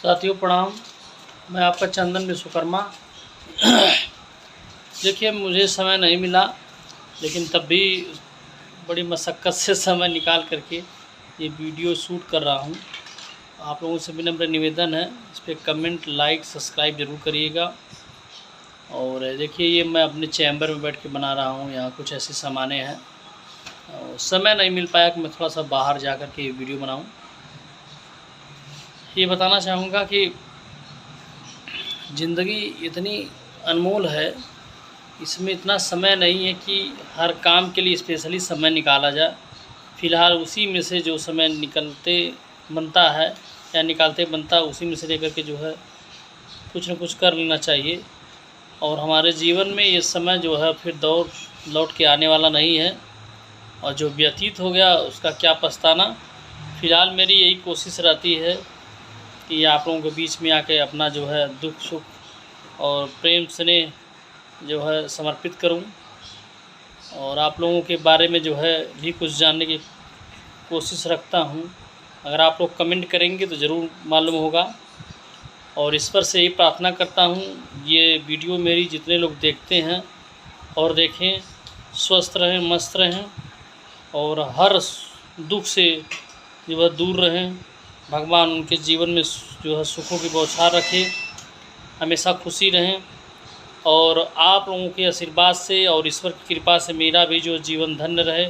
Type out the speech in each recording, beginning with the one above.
साथियों प्रणाम। मैं आपका चंदन विश्वकर्मा। देखिए, मुझे समय नहीं मिला, लेकिन तब भी बड़ी मशक्क़त से समय निकाल करके ये वीडियो शूट कर रहा हूँ। आप लोगों से विनम्र निवेदन है, इस पर कमेंट, लाइक, सब्सक्राइब ज़रूर करिएगा। और देखिए, ये मैं अपने चैम्बर में बैठ के बना रहा हूँ। यहाँ कुछ ऐसे सामानें हैं और समय नहीं मिल पाया कि मैं थोड़ा सा बाहर जा कर के ये वीडियो बनाऊँ। ये बताना चाहूँगा कि ज़िंदगी इतनी अनमोल है, इसमें इतना समय नहीं है कि हर काम के लिए स्पेशली समय निकाला जाए। फ़िलहाल उसी में से जो समय निकलते बनता है या निकालते बनता है, उसी में से लेकर के जो है कुछ न कुछ कर लेना चाहिए। और हमारे जीवन में ये समय जो है फिर दौड़ लौट के आने वाला नहीं है, और जो व्यतीत हो गया उसका क्या पछताना। फ़िलहाल मेरी यही कोशिश रहती है कि आप लोगों के बीच में आके अपना जो है दुख सुख और प्रेम स्नेह जो है समर्पित करूं, और आप लोगों के बारे में जो है भी कुछ जानने की कोशिश रखता हूं। अगर आप लोग कमेंट करेंगे तो ज़रूर मालूम होगा। और ईश्वर से यही प्रार्थना करता हूं, ये वीडियो मेरी जितने लोग देखते हैं और देखें, स्वस्थ रहें, मस्त रहें और हर दुख से जो है दूर रहें। भगवान उनके जीवन में जो है सुखों की बौछार रखे, हमेशा खुशी रहें। और आप लोगों के आशीर्वाद से और ईश्वर की कृपा से मेरा भी जो जीवन धन्य रहे,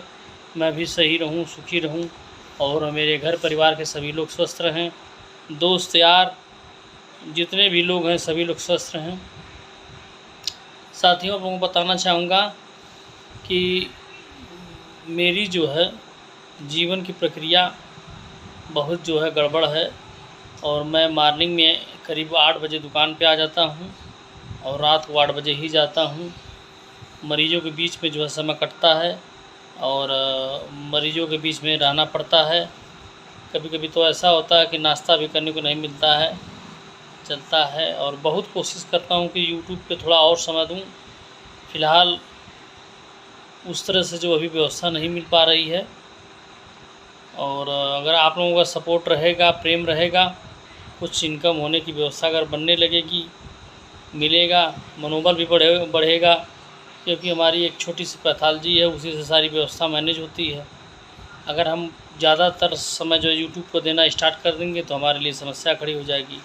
मैं भी सही रहूं, सुखी रहूं, और मेरे घर परिवार के सभी लोग स्वस्थ रहें। दोस्त यार जितने भी लोग हैं सभी लोग स्वस्थ रहें। साथियों, आप लोगों को बताना चाहूँगा कि मेरी जो है जीवन की प्रक्रिया बहुत जो है गड़बड़ है, और मैं मॉर्निंग में करीब 8 बजे दुकान पे आ जाता हूँ और रात को 8 बजे ही जाता हूँ। मरीजों के बीच में जो है समय कटता है और मरीजों के बीच में रहना पड़ता है। कभी कभी तो ऐसा होता है कि नाश्ता भी करने को नहीं मिलता है, चलता है। और बहुत कोशिश करता हूँ कि यूट्यूब पे थोड़ा और समय दूँ। फ़िलहाल उस तरह से जो अभी व्यवस्था नहीं मिल पा रही है। और अगर आप लोगों का सपोर्ट रहेगा, प्रेम रहेगा, कुछ इनकम होने की व्यवस्था अगर बनने लगेगी, मिलेगा, मनोबल भी बढ़ेगा। क्योंकि हमारी एक छोटी सी पैथोलॉजी है, उसी से सारी व्यवस्था मैनेज होती है। अगर हम ज़्यादातर समय जो यूट्यूब को देना स्टार्ट कर देंगे तो हमारे लिए समस्या खड़ी हो जाएगी।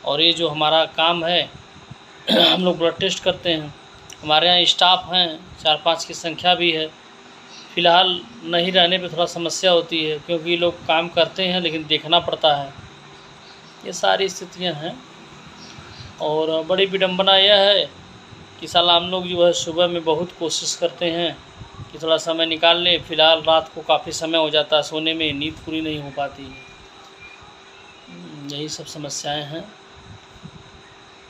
और ये जो हमारा काम है हम लोग ब्लड टेस्ट करते हैं, हमारे यहाँ स्टाफ हैं 4-5 की संख्या भी है। फ़िलहाल नहीं रहने पे थोड़ा समस्या होती है, क्योंकि लोग काम करते हैं लेकिन देखना पड़ता है। ये सारी स्थितियां हैं। और बड़ी विडंबना यह है कि साला हम लोग जो है सुबह में बहुत कोशिश करते हैं कि थोड़ा समय निकाल लें। फ़िलहाल रात को काफ़ी समय हो जाता है सोने में, नींद पूरी नहीं हो पाती है। यही सब समस्याएं हैं।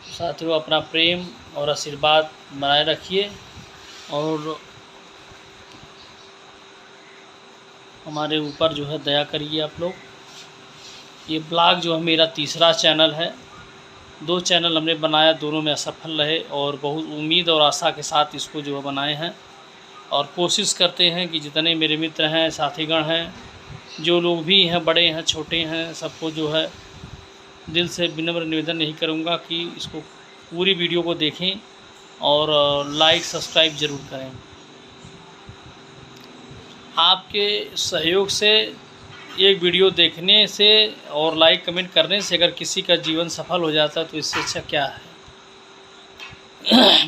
साथियों, अपना प्रेम और आशीर्वाद बनाए रखिए और हमारे ऊपर जो है दया करिए आप लोग। ये ब्लॉग जो है मेरा तीसरा चैनल है। 2 चैनल हमने बनाया, दोनों में असफल रहे, और बहुत उम्मीद और आशा के साथ इसको जो है बनाए हैं। और कोशिश करते हैं कि जितने मेरे मित्र हैं, साथीगण हैं, जो लोग भी हैं, बड़े हैं, छोटे हैं, सबको जो है दिल से विनम्र निवेदन यही करूँगा कि इसको पूरी वीडियो को देखें और लाइक सब्सक्राइब ज़रूर करें। आपके सहयोग से, एक वीडियो देखने से और लाइक कमेंट करने से अगर किसी का जीवन सफल हो जाता है तो इससे अच्छा क्या है।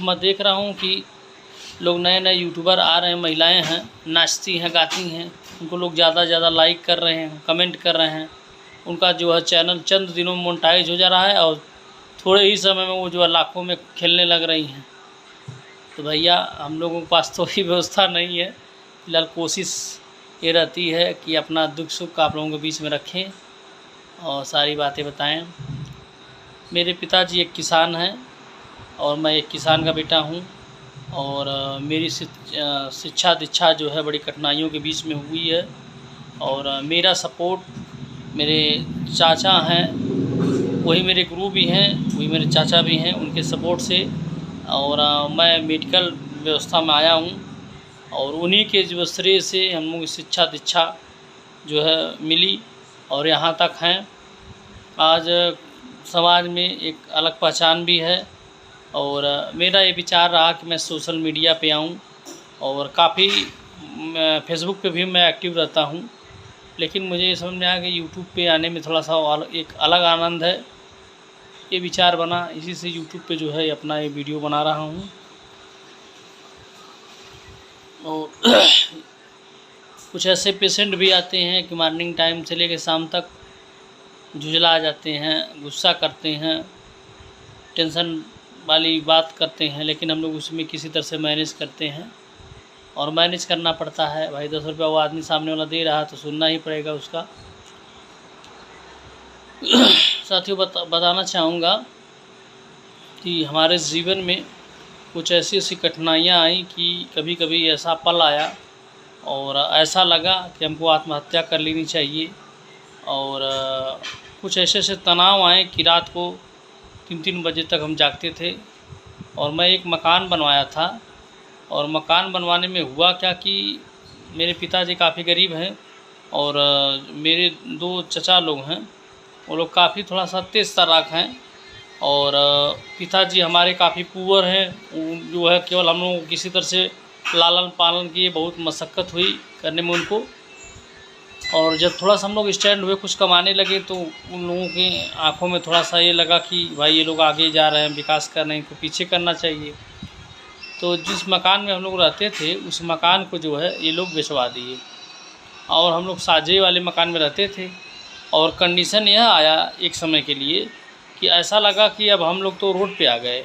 मैं देख रहा हूँ कि लोग नए नए यूट्यूबर आ रहे हैं, महिलाएं हैं, नाचती हैं, गाती हैं, उनको लोग ज़्यादा से ज़्यादा लाइक कर रहे हैं, कमेंट कर रहे हैं। उनका जो है चैनल चंद दिनों में मोनेटाइज हो जा रहा है और थोड़े ही समय में वो जो है लाखों में खेलने लग रही हैं। तो भैया, हम लोगों के पास तो ही व्यवस्था नहीं है। फ़िलहाल कोशिश ये रहती है कि अपना दुख सुख आप लोगों के बीच में रखें और सारी बातें बताएं। मेरे पिताजी एक किसान हैं और मैं एक किसान का बेटा हूं। और मेरी शिक्षा दीक्षा जो है बड़ी कठिनाइयों के बीच में हुई है। और मेरा सपोर्ट मेरे चाचा हैं, वही मेरे गुरु भी हैं, वही मेरे चाचा भी हैं, उनके सपोर्ट से। और मैं मेडिकल व्यवस्था में आया हूँ, और उन्हीं के जो श्रेय से हम लोग की शिक्षा दीक्षा जो है मिली और यहाँ तक हैं। आज समाज में एक अलग पहचान भी है। और मेरा ये विचार रहा कि मैं सोशल मीडिया पे आऊँ, और काफ़ी फेसबुक पे भी मैं एक्टिव रहता हूँ, लेकिन मुझे ये समझ में आया कि यूट्यूब पे आने में थोड़ा सा एक अलग आनंद है। ये विचार बना, इसी से यूट्यूब पे जो है अपना ये वीडियो बना रहा हूँ। और कुछ ऐसे पेशेंट भी आते हैं कि मॉर्निंग टाइम से लेकर शाम तक झुंझला जाते हैं, गुस्सा करते हैं, टेंशन वाली बात करते हैं, लेकिन हम लोग उसमें किसी तरह से मैनेज करते हैं। और मैनेज करना पड़ता है भाई, 10 रुपया वो आदमी सामने वाला दे रहा है तो सुनना ही पड़ेगा उसका। साथियों, बताना चाहूँगा कि हमारे जीवन में कुछ ऐसी ऐसी कठिनाइयाँ आई कि कभी कभी ऐसा पल आया और ऐसा लगा कि हमको आत्महत्या कर लेनी चाहिए। और कुछ ऐसे ऐसे तनाव आए कि रात को 3-3 बजे तक हम जागते थे। और मैं एक मकान बनवाया था, और मकान बनवाने में हुआ क्या कि मेरे पिताजी काफ़ी गरीब हैं और मेरे 2 चचा लोग हैं, वो लोग काफ़ी थोड़ा सा तेज़ तर्राक हैं। और पिताजी हमारे काफ़ी पुअर हैं, जो है केवल हम लोग किसी तरह से लालन पालन किए, बहुत मशक्क़त हुई करने में उनको। और जब थोड़ा सा हम लोग स्टैंड हुए, कुछ कमाने लगे, तो उन लोगों की आंखों में थोड़ा सा ये लगा कि भाई ये लोग आगे जा रहे हैं, विकास कर रहे हैं, इनको पीछे करना चाहिए। तो जिस मकान में हम लोग रहते थे, उस मकान को जो है ये लोग बेचवा दिए, और हम लोग साझे वाले मकान में रहते थे। और कंडीशन यह आया एक समय के लिए कि ऐसा लगा कि अब हम लोग तो रोड पे आ गए।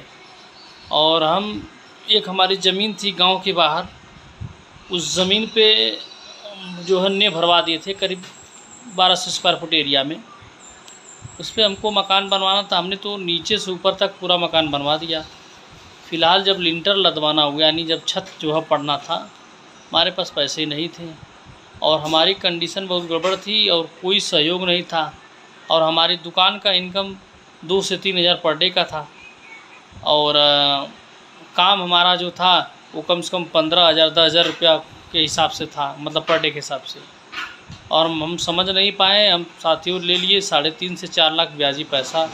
और हम एक हमारी ज़मीन थी गांव के बाहर, उस ज़मीन पे जो है ने भरवा दिए थे करीब 1200 स्क्वायर फुट एरिया में। उस पर हमको मकान बनवाना था, हमने तो नीचे से ऊपर तक पूरा मकान बनवा दिया। फ़िलहाल जब लिंटर लदवाना हुआ, यानी जब छत जो है पड़ना था, हमारे पास पैसे नहीं थे और हमारी कंडीशन बहुत गड़बड़ थी और कोई सहयोग नहीं था। और हमारी दुकान का इनकम 2 से 3 हज़ार पर डे का था, और काम हमारा जो था वो कम से कम 15,000 10,000 रुपया के हिसाब से था, मतलब पर डे के हिसाब से। और हम समझ नहीं पाए, हम साथियों ले लिए 3.5 से 4 लाख ब्याजी पैसा,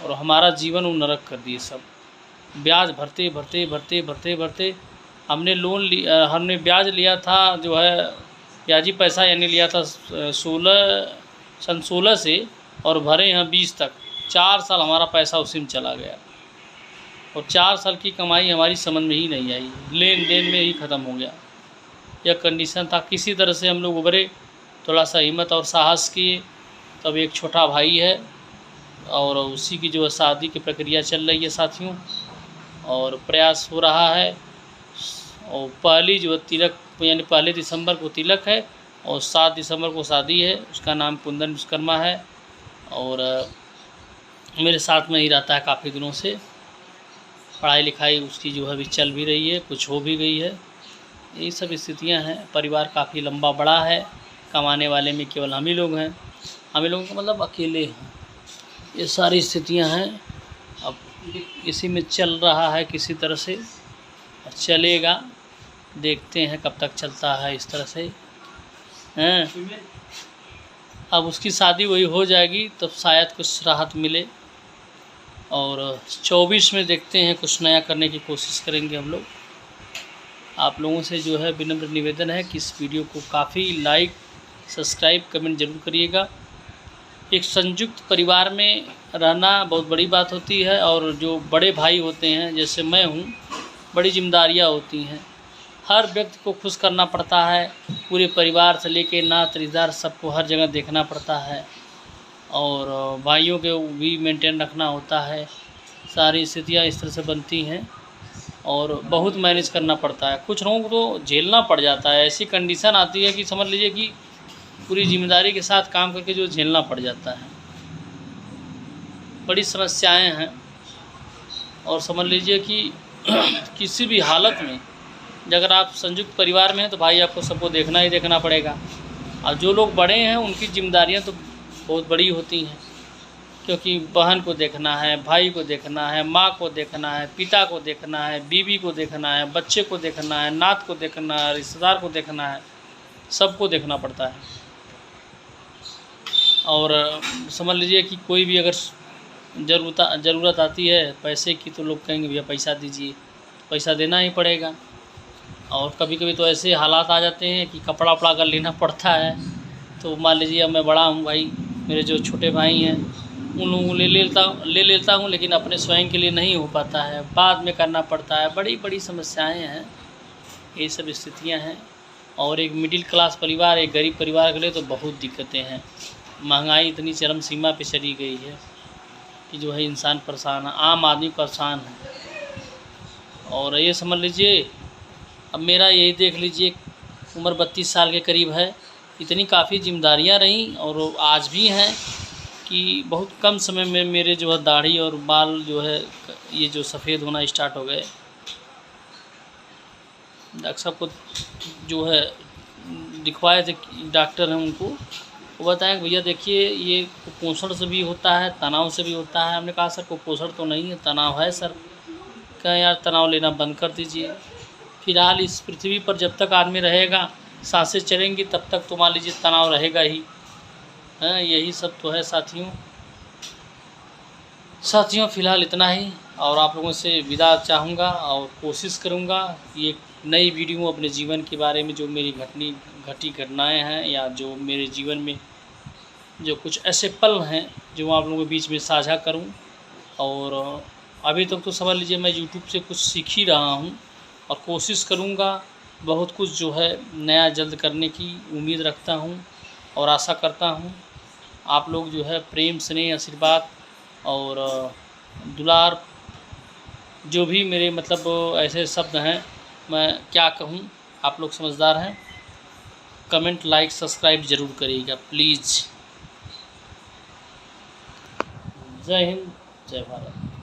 और हमारा जीवन वो नरक कर दिए सब। ब्याज भरते भरते भरते भरते भरते हमने लोन लिया, हमने ब्याज लिया था जो है ब्याजी पैसा, यानी लिया था 16 से, और भरे हैं 20 तक। 4 साल हमारा पैसा उसी में चला गया, और 4 साल की कमाई हमारी समझ में ही नहीं आई, लेन देन में ही ख़त्म हो गया। यह कंडीशन था। किसी तरह से हम लोग उभरे, थोड़ा सा हिम्मत और साहस किए। तब एक छोटा भाई है और उसी की जो है शादी की प्रक्रिया चल रही है साथियों, और प्रयास हो रहा है। और पहली जो तिलक, यानी 1 दिसंबर को तिलक है और 7 दिसंबर को शादी है। उसका नाम कुंदन विश्वकर्मा है, और मेरे साथ में ही रहता है काफ़ी दिनों से। पढ़ाई लिखाई उसकी जो है अभी चल भी रही है, कुछ हो भी गई है। यही सब स्थितियां हैं। परिवार काफ़ी लंबा बड़ा है, कमाने वाले में केवल हम ही लोग हैं, हम ही लोगों का मतलब अकेले हैं। ये सारी स्थितियां हैं। अब इसी में चल रहा है किसी तरह से, चलेगा, देखते हैं कब तक चलता है इस तरह से हैं। अब उसकी शादी वही हो जाएगी तब शायद कुछ राहत मिले, और 24 में देखते हैं कुछ नया करने की कोशिश करेंगे हम लोग। आप लोगों से जो है विनम्र निवेदन है कि इस वीडियो को काफ़ी लाइक, सब्सक्राइब, कमेंट जरूर करिएगा। एक संयुक्त परिवार में रहना बहुत बड़ी बात होती है, और जो बड़े भाई होते हैं जैसे मैं हूँ, बड़ी जिम्मेदारियाँ होती हैं। हर व्यक्ति को खुश करना पड़ता है, पूरे परिवार से लेके नात रिश्तेदार सबको हर जगह देखना पड़ता है, और भाइयों के भी मेंटेन रखना होता है। सारी स्थितियाँ इस तरह से बनती हैं और बहुत मैनेज करना पड़ता है। कुछ लोगों को तो झेलना पड़ जाता है, ऐसी कंडीशन आती है कि समझ लीजिए कि पूरी जिम्मेदारी के साथ काम करके जो झेलना पड़ जाता है। बड़ी समस्याएं हैं, और समझ लीजिए कि किसी भी हालत में अगर आप संयुक्त परिवार में हैं तो भाई आपको सबको देखना ही देखना पड़ेगा। और जो लोग बड़े हैं उनकी जिम्मेदारियां तो बहुत बड़ी होती हैं, क्योंकि बहन को देखना है, भाई को देखना है, माँ को देखना है, पिता को देखना है, बीवी को देखना है, बच्चे को देखना है, नात को देखना है, रिश्तेदार को देखना है, सबको देखना पड़ता है। और समझ लीजिए कि कोई भी अगर ज़रूरत आती है पैसे की तो लोग कहेंगे भैया पैसा दीजिए, पैसा देना ही पड़ेगा। और कभी-कभी तो ऐसे हालात आ जाते हैं कि कपड़ा वपड़ा अगर लेना पड़ता है तो मान लीजिए अब मैं बड़ा हूँ भाई, मेरे जो छोटे भाई हैं उन लोगों को ले लेता हूँ, लेकिन अपने स्वयं के लिए नहीं हो पाता है, बाद में करना पड़ता है। बड़ी समस्याएँ हैं, ये सब स्थितियाँ हैं। और एक मिडिल क्लास परिवार, एक गरीब परिवार के लिए तो बहुत दिक्कतें हैं। महंगाई इतनी चरम सीमा पे चली गई है कि जो है इंसान परेशान है, आम आदमी परेशान है। और ये समझ लीजिए अब मेरा यही देख लीजिए, उम्र 32 साल के करीब है, इतनी काफ़ी जिम्मेदारियाँ रहीं और आज भी हैं कि बहुत कम समय में मेरे जो है दाढ़ी और बाल जो है ये जो सफ़ेद होना स्टार्ट हो गए। डॉक्टर साहब को जो है दिखवाए थे, डॉक्टर हैं उनको, वो बताया कि भैया देखिए ये कुपोषण से भी होता है, तनाव से भी होता है। हमने कहा सर कुपोषण तो नहीं है, तनाव है सर। कहें यार तनाव लेना बंद कर दीजिए। फ़िलहाल इस पृथ्वी पर जब तक आदमी रहेगा, सांसें चलेंगी, तब तक तो मान लीजिए तनाव रहेगा ही। हाँ, यही सब तो है साथियों फ़िलहाल इतना ही। और आप लोगों से विदा चाहूँगा और कोशिश करूँगा कि एक नई वीडियो अपने जीवन के बारे में, जो मेरी घटी घटनाएँ हैं या जो मेरे जीवन में जो कुछ ऐसे पल हैं जो आप लोगों के बीच में साझा करूं। और अभी तक तो समझ लीजिए मैं यूट्यूब से कुछ सीख ही रहा हूं और कोशिश करूंगा बहुत कुछ जो है नया जल्द करने की उम्मीद रखता हूं और आशा करता हूं। आप लोग जो है प्रेम, स्नेह, आशीर्वाद और दुलार, जो भी मेरे मतलब ऐसे शब्द हैं, मैं क्या कहूं, आप लोग समझदार हैं। कमेंट, लाइक, सब्सक्राइब ज़रूर करिएगा प्लीज़। जय हिंद, जय भारत।